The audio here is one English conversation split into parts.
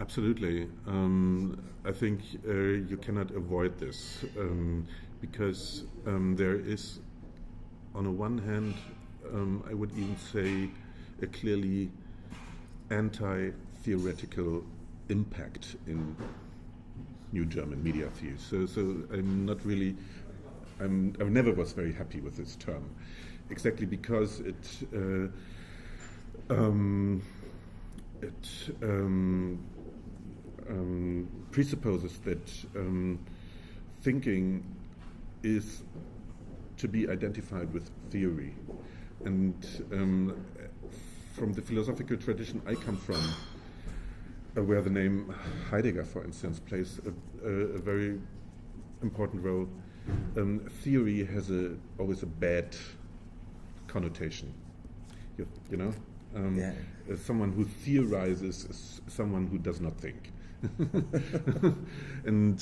Absolutely. I think you cannot avoid this because there is, on the one hand, I would even say, a clearly anti-theoretical impact in New German media theory. So I'm not really, I never was very happy with this term, exactly because it presupposes that thinking is to be identified with theory. And from the philosophical tradition I come from, where the name Heidegger, for instance, plays a very important role, theory has always a bad connotation. You know? Someone who theorizes is someone who does not think. and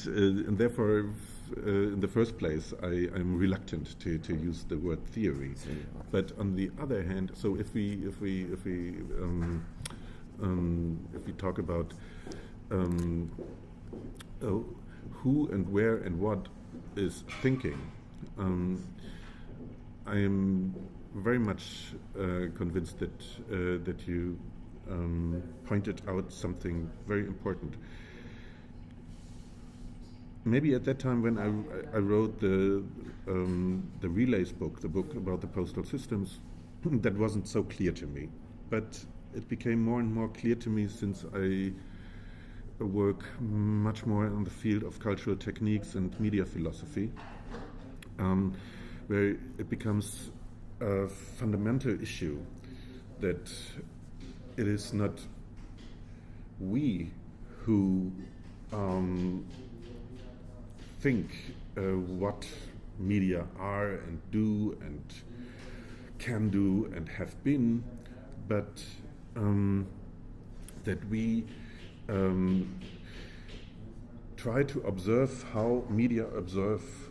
therefore, in the first place, I'm reluctant to use the word theory. But on the other hand, so if we talk about who and where and what is thinking, I am very much convinced that you pointed out something very important. Maybe at that time when I wrote the Relays book, the book about the postal systems, that wasn't so clear to me. But it became more and more clear to me since I work much more in the field of cultural techniques and media philosophy, where it becomes a fundamental issue that it is not we who think what media are and do and can do and have been, but that we try to observe how media observe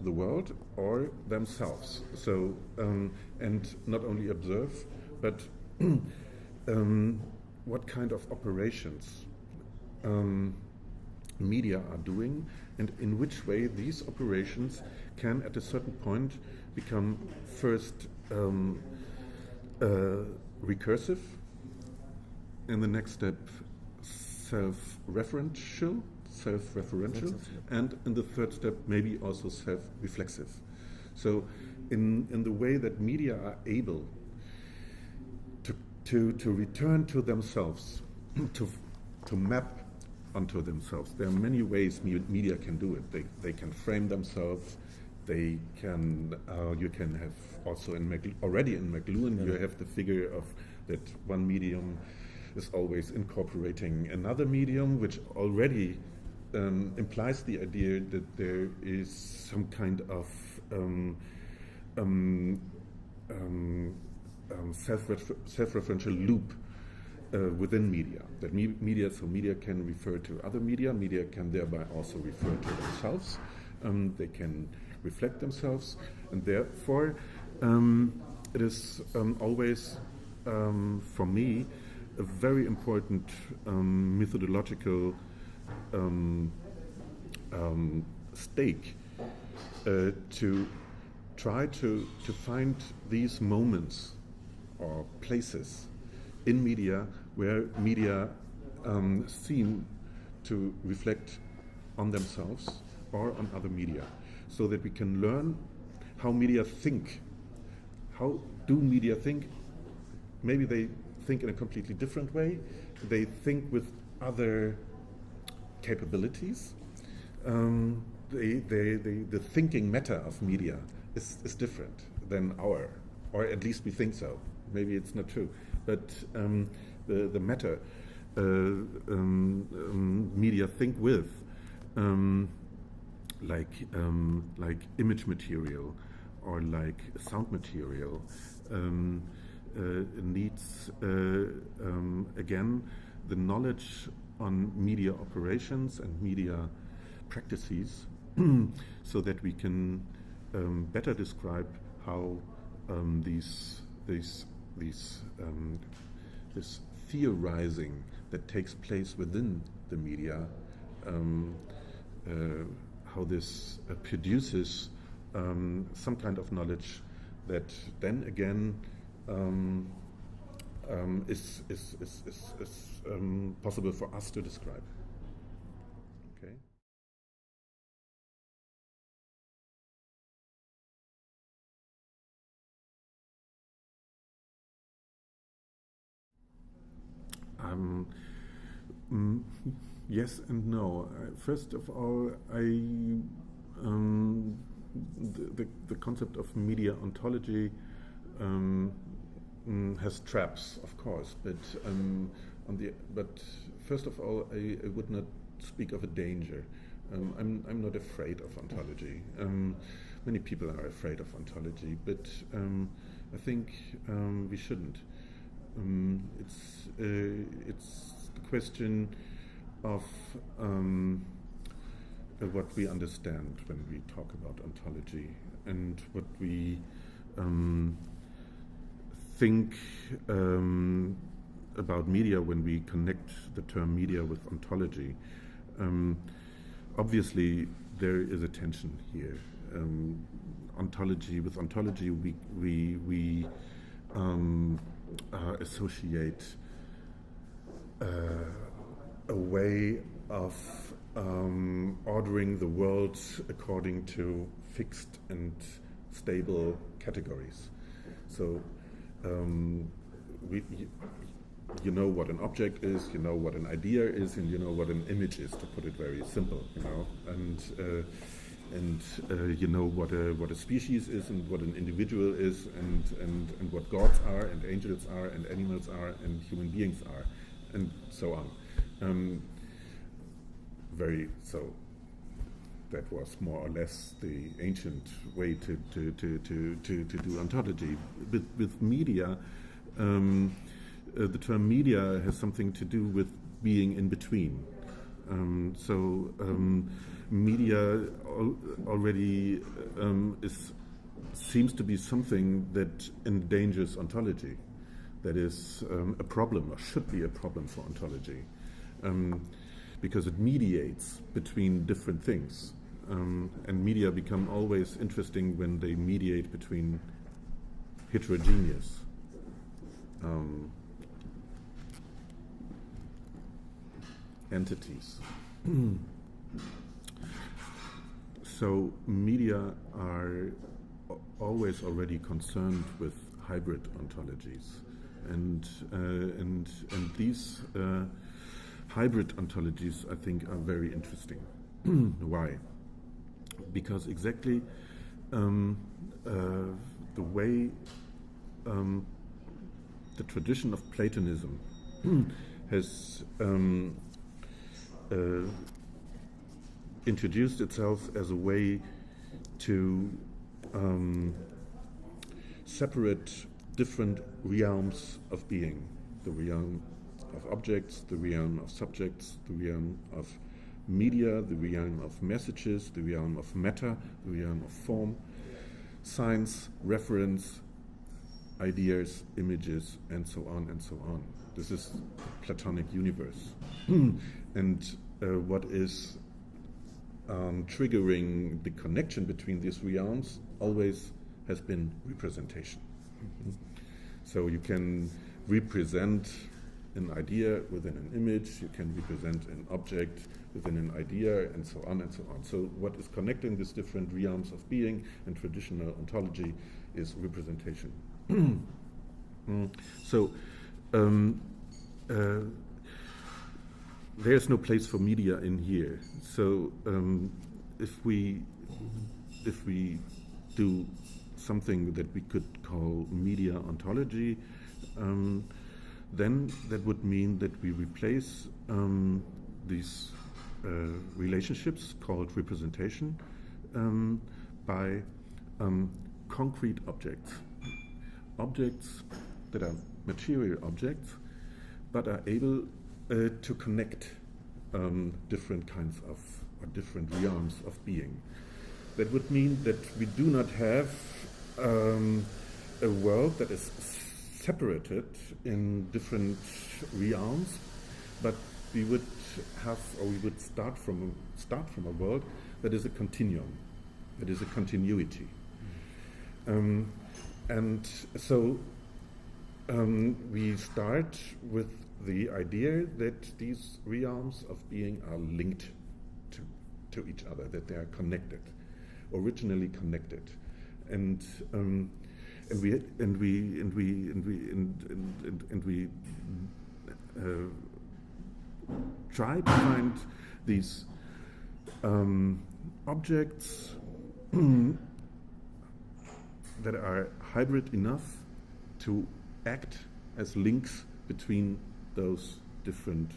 the world or themselves. So, and not only observe, but what kind of operations media are doing, and in which way these operations can, at a certain point, become first recursive, in the next step self-referential, and in the third step maybe also self-reflexive. So in the way that media are able to return to themselves, to map onto themselves. There are many ways media can do it. They can frame themselves. They can. You can have also already in McLuhan. You have the figure of that one medium is always incorporating another medium, which already implies the idea that there is some kind of self-referential loop within media. That media can refer to other media. Media can thereby also refer to themselves. They can reflect themselves, and therefore it is always for me a very important methodological stake to try to find these moments or places in media where media seem to reflect on themselves or on other media, so that we can learn how media think. How do media think? Maybe they think in a completely different way. They think with other capabilities. The thinking matter of media is different than our, or at least we think so. Maybe it's not true, but the matter media think with, like image material or like sound material, needs again the knowledge on media operations and media practices, so that we can better describe how this theorizing that takes place within the media, how this produces some kind of knowledge that then again is possible for us to describe. Okay. Yes and no. First of all, the concept of media ontology has traps, of course, but first of all, I would not speak of a danger. I'm not afraid of ontology. Many people are afraid of ontology, but I think we shouldn't. It's the question of what we understand when we talk about ontology and what we think about media when we connect the term media with ontology. Obviously, there is a tension here. With ontology, we associate a way of ordering the world according to fixed and stable categories. So you know what an object is, you know what an idea is, and you know what an image is, to put it very simple, you know, and you know what a species is and what an individual is and what gods are and angels are and animals are and human beings are and so on. So that was more or less the ancient way to do ontology. With media, the term media has something to do with being in between. Media already seems to be something that endangers ontology. That is a problem, or should be a problem for ontology, because it mediates between different things. And media become always interesting when they mediate between heterogeneous entities. So media are always already concerned with hybrid ontologies, and these hybrid ontologies, I think, are very interesting. Why? Because exactly the way the tradition of Platonism has introduced itself as a way to separate different realms of being, the realm of objects, the realm of subjects, the realm of media, the realm of messages, the realm of matter, the realm of form, signs, reference, ideas, images, and so on and so on. This is the Platonic universe. And what is triggering the connection between these realms always has been representation. So you can represent an idea within an image, you can represent an object within an idea, and so on and so on. So what is connecting these different realms of being and traditional ontology is representation. There's no place for media in here. So if we do something that we could call media ontology, then that would mean that we replace these relationships called representation by concrete objects. Objects that are material objects, but are able to connect different kinds of, or different realms of being. That would mean that we do not have a world that is separated in different realms, but we would start from a world that is a continuum, that is a continuity. And so we start with the idea that these realms of being are linked to each other, that they are connected, originally connected, and we try to find these objects that are hybrid enough to act as links between those different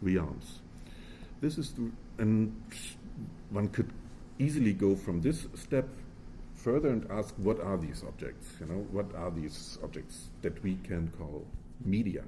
realms. This is and one could easily go from this step further and ask, what are these objects? What are these objects that we can call media?